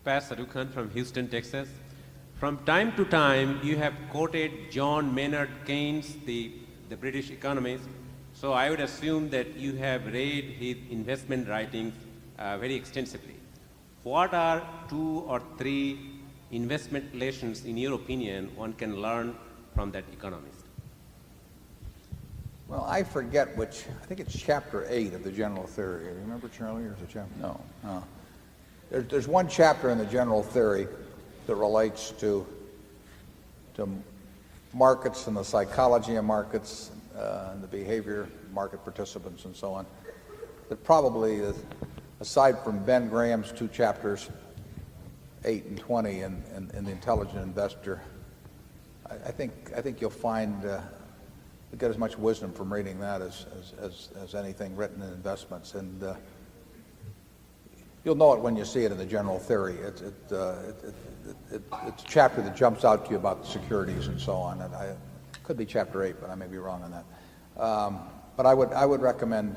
Sadukan from Houston, Texas. From time to time, you have quoted John Maynard Keynes, the British economist. So I would assume that you have read his investment writings very extensively. What are 2 or 3 investment lessons, in your opinion, one can learn from that economist? Well, I forget which. I think it's chapter 8 of the General Theory. You remember, Charlie, or is it chapter? No. There's one chapter in the General Theory that relates to markets and the psychology of markets and the behavior of market participants and so on. That probably, aside from Ben Graham's 2 chapters, 8 and 20, in The Intelligent Investor, I think you'll find you'll get as much wisdom from reading that as anything written in investments. And you'll know it when you see it in the General Theory. It's a chapter that jumps out to you about the securities and so on. And it could be chapter 8, but I may be wrong on that. But I would recommend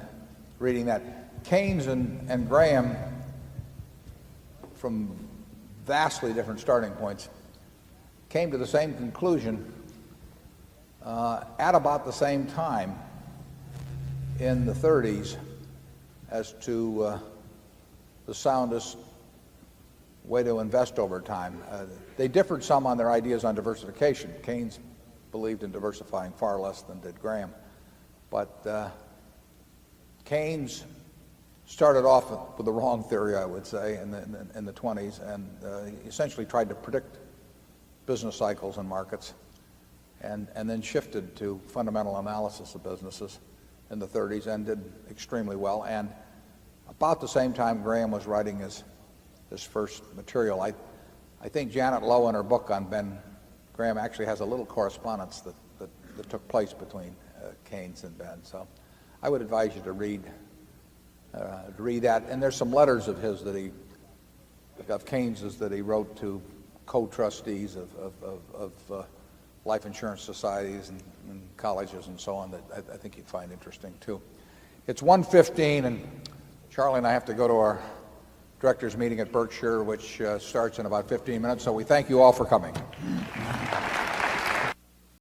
reading that. Keynes and Graham, from vastly different starting points, came to the same conclusion at about the same time in the 30s as to the soundest way to invest over time. They differed some on their ideas on diversification. Keynes believed in diversifying far less than did Graham. But Keynes started off with the wrong theory, I would say, in the 20s, and he essentially tried to predict business cycles and markets, and then shifted to fundamental analysis of businesses in the 30s and did extremely well. And about the same time Graham was writing his first material, I think Janet Lowe in her book on Ben Graham actually has a little correspondence that took place between Keynes and Ben. So I would advise you to read that. And there's some letters of his of Keynes's that he wrote to co-trustees of life insurance societies and colleges and so on that I think you'd find interesting too. It's 1:15, and Charlie and I have to go to our directors meeting at Berkshire, which starts in about 15 minutes. So we thank you all for coming.